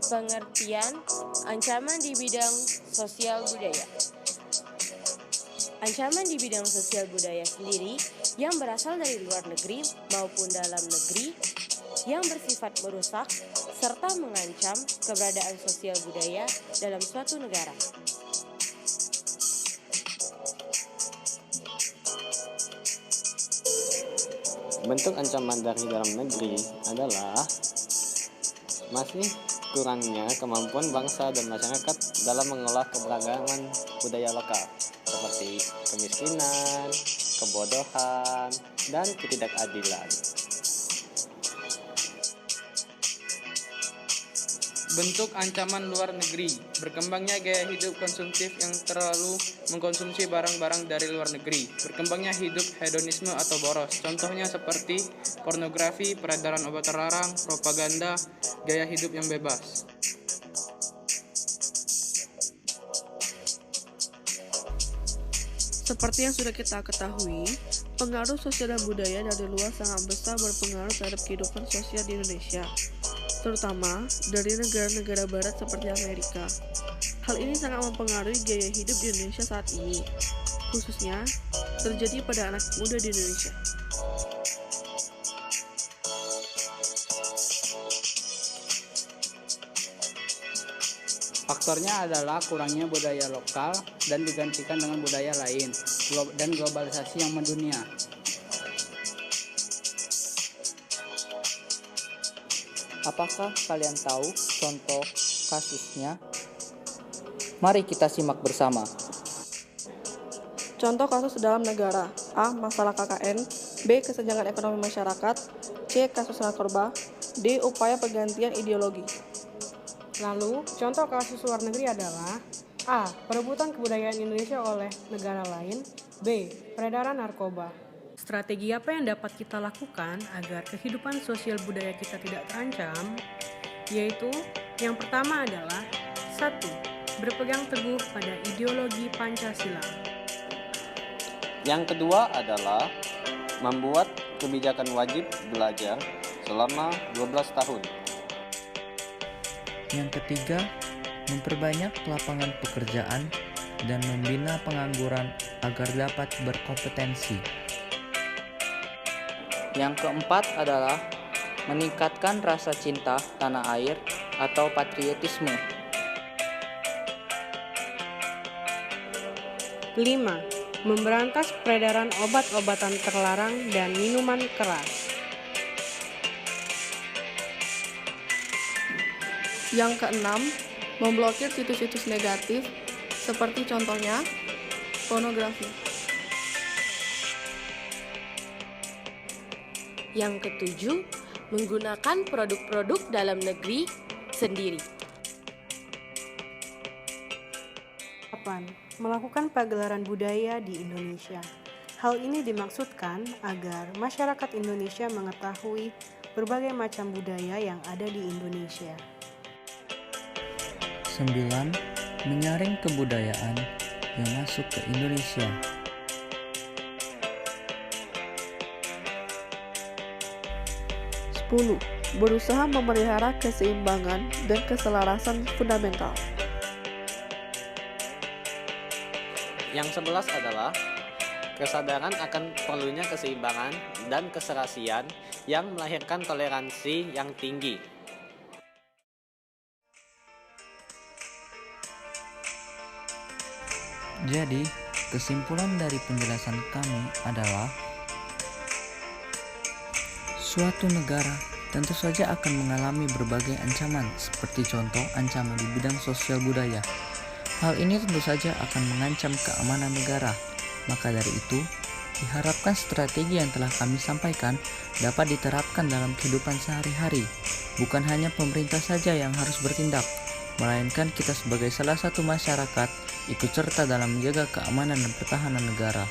Pengertian ancaman di bidang sosial budaya. Ancaman di bidang sosial budaya sendiri yang berasal dari luar negeri maupun dalam negeri yang bersifat merusak serta mengancam keberadaan sosial budaya dalam suatu negara. Bentuk ancaman dari dalam negeri adalah masih kurangnya kemampuan bangsa dan masyarakat dalam mengolah keberagaman budaya lokal seperti kemiskinan, kebodohan, dan ketidakadilan. Bentuk ancaman luar negeri, berkembangnya gaya hidup konsumtif yang terlalu mengkonsumsi barang-barang dari luar negeri, berkembangnya hidup hedonisme atau boros, contohnya seperti pornografi, peredaran obat terlarang, propaganda, gaya hidup yang bebas. Seperti yang sudah kita ketahui, pengaruh sosial dan budaya dari luar sangat besar berpengaruh terhadap kehidupan sosial di Indonesia, terutama dari negara-negara barat seperti Amerika. Hal ini sangat mempengaruhi gaya hidup di Indonesia saat ini, khususnya terjadi pada anak muda di Indonesia. Faktornya adalah kurangnya budaya lokal dan digantikan dengan budaya lain, dan globalisasi yang mendunia. Apakah kalian tahu contoh kasusnya? Mari kita simak bersama. Contoh kasus dalam negara: A. Masalah KKN, B. Kesenjangan ekonomi masyarakat, C. Kasus narkoba, D. Upaya penggantian ideologi. Lalu, contoh kasus luar negeri adalah A. Perebutan kebudayaan Indonesia oleh negara lain, B. Peredaran narkoba. Strategi apa yang dapat kita lakukan agar kehidupan sosial budaya kita tidak terancam? Yaitu, yang pertama adalah 1. Berpegang teguh pada ideologi Pancasila. Yang kedua adalah membuat kebijakan wajib belajar selama 12 tahun. Yang ketiga, memperbanyak lapangan pekerjaan dan membina pengangguran agar dapat berkompetensi. Yang keempat adalah meningkatkan rasa cinta tanah air atau patriotisme. 5. Memberantas peredaran obat-obatan terlarang dan minuman keras. Yang keenam, memblokir situs-situs negatif seperti contohnya pornografi. Yang ketujuh, menggunakan produk-produk dalam negeri sendiri. 8. Melakukan pagelaran budaya di Indonesia. Hal ini dimaksudkan agar masyarakat Indonesia mengetahui berbagai macam budaya yang ada di Indonesia. 9. Menyaring kebudayaan yang masuk ke Indonesia. 10. Berusaha memelihara keseimbangan dan keselarasan fundamental. Yang 11 adalah kesadaran akan perlunya keseimbangan dan keserasian yang melahirkan toleransi yang tinggi. Jadi, kesimpulan dari penjelasan kami adalah suatu negara tentu saja akan mengalami berbagai ancaman, seperti contoh ancaman di bidang sosial budaya. Hal ini tentu saja akan mengancam keamanan negara. Maka dari itu, diharapkan strategi yang telah kami sampaikan dapat diterapkan dalam kehidupan sehari-hari. Bukan hanya pemerintah saja yang harus bertindak, melainkan kita sebagai salah satu masyarakat ikut serta dalam menjaga keamanan dan pertahanan negara.